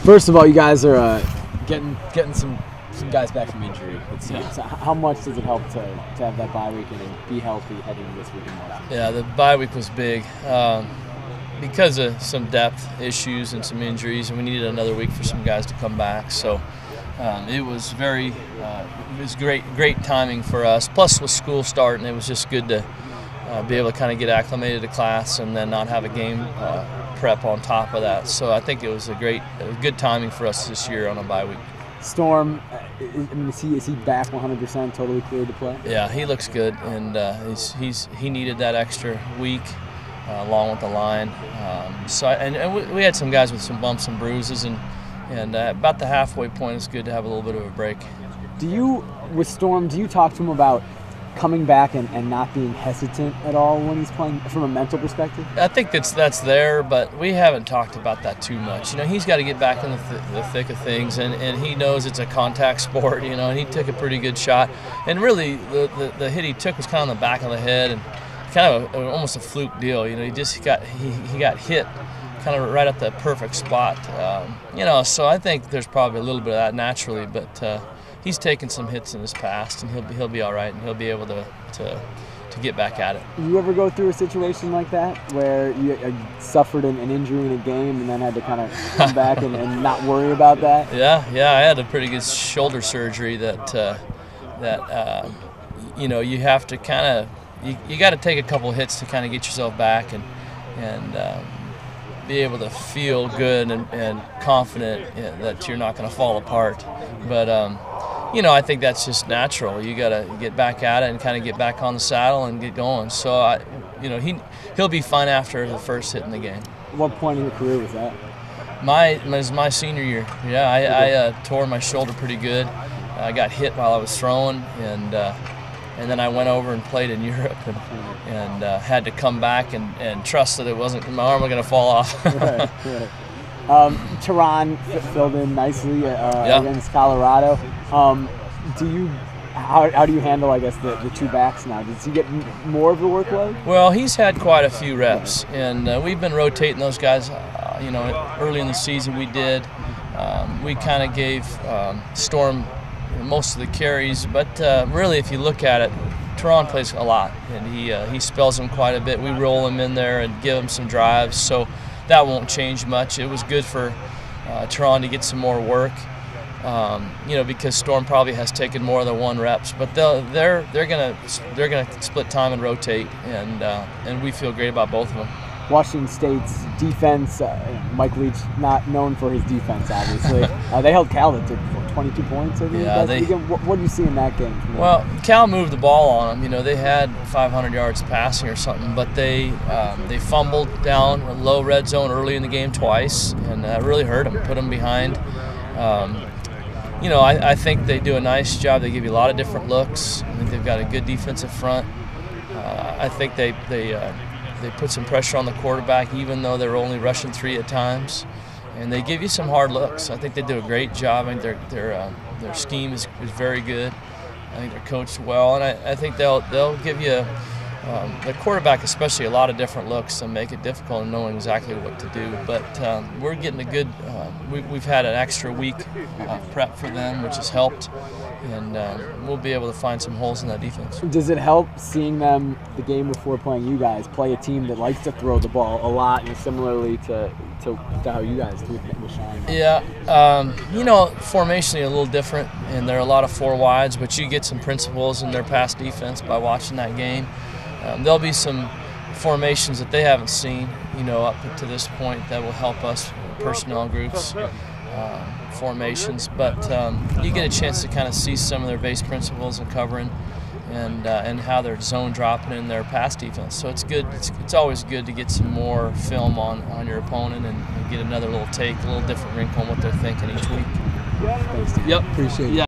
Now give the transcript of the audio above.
First of all, you guys are getting some guys back from injury. So how much does it help to have that bye week and be healthy heading into this week and more? Yeah, the bye week was big because of some depth issues and some injuries, and we needed another week for some guys to come back. So it was great timing for us. Plus, with school starting, it was just good to be able to kind of get acclimated to class and then not have a game prep on top of that. So I think it was good timing for us this year on a bye week. Storm, is he back 100%, totally cleared to play? Yeah, he looks good, and he needed that extra week along with the line. We had some guys with some bumps and bruises, and about the halfway point, it's good to have a little bit of a break. With Storm, do you talk to him about coming back and not being hesitant at all when he's playing from a mental perspective? I think that's there, but we haven't talked about that too much. He's got to get back in the thick of things, and he knows it's a contact sport, and he took a pretty good shot. And really, the hit he took was kind of on the back of the head and kind of almost a fluke deal. He got hit kind of right at the perfect spot. So I think there's probably a little bit of that naturally, but he's taken some hits in his past, and he'll be all right, and he'll be able to get back at it. You ever go through a situation like that where you suffered an injury in a game and then had to kind of come back and not worry about that? Yeah, I had a pretty good shoulder surgery that you have to kind of you got to take a couple hits to kind of get yourself back and be able to feel good and confident that you're not going to fall apart. But I think that's just natural. You got to get back at it and kind of get back on the saddle and get going. So he'll be fine after the first hit in the game. What point in your career was that? My senior year. Yeah, I tore my shoulder pretty good. I got hit while I was throwing, and then I went over and played in Europe and had to come back and trust that my arm was going to fall off. Right. Tehran filled in nicely against Colorado. How do you handle, I guess, the two backs now? Does he get more of the workload? Well, he's had quite a few reps, and we've been rotating those guys. Early in the season we did. We kind of gave Storm most of the carries, but really, if you look at it, Tehran plays a lot, and he spells them quite a bit. We roll him in there and give him some drives, so that won't change much. It was good for Tehran to get some more work, because Storm probably has taken more than one reps, but they're gonna split time and rotate, and we feel great about both of them. Washington State's defense, Mike Leach, not known for his defense, obviously. They held Cal to 22 points, I think. Yeah, what do you see in that game? Well, Cal moved the ball on them. They had 500 yards passing or something, but they fumbled down a low red zone early in the game twice, and that really hurt them, put them behind. I think they do a nice job. They give you a lot of different looks. I think they've got a good defensive front. I think they put some pressure on the quarterback, even though they're only rushing 3 at times, and they give you some hard looks. I think they do a great job. I think their scheme is very good. I think they're coached well, and I think they'll give you the quarterback especially a lot of different looks and make it difficult in knowing exactly what to do. But we're getting a good. We've had an extra week prep for them, which has helped, and we'll be able to find some holes in that defense. Does it help seeing them the game before playing you guys play a team that likes to throw the ball a lot, and similarly to how you guys do with Sean? Yeah, formationally a little different, and there are a lot of 4 wides, but you get some principles in their pass defense by watching that game. There'll be some formations that they haven't seen, up to this point that will help us, personnel groups, formations. But you get a chance to kind of see some of their base principles and covering, and how they're zone dropping in their pass defense. So it's good. It's always good to get some more film on your opponent and get another little take, a little different wrinkle on what they're thinking each week. Thanks, Yep. Appreciate it. Yeah.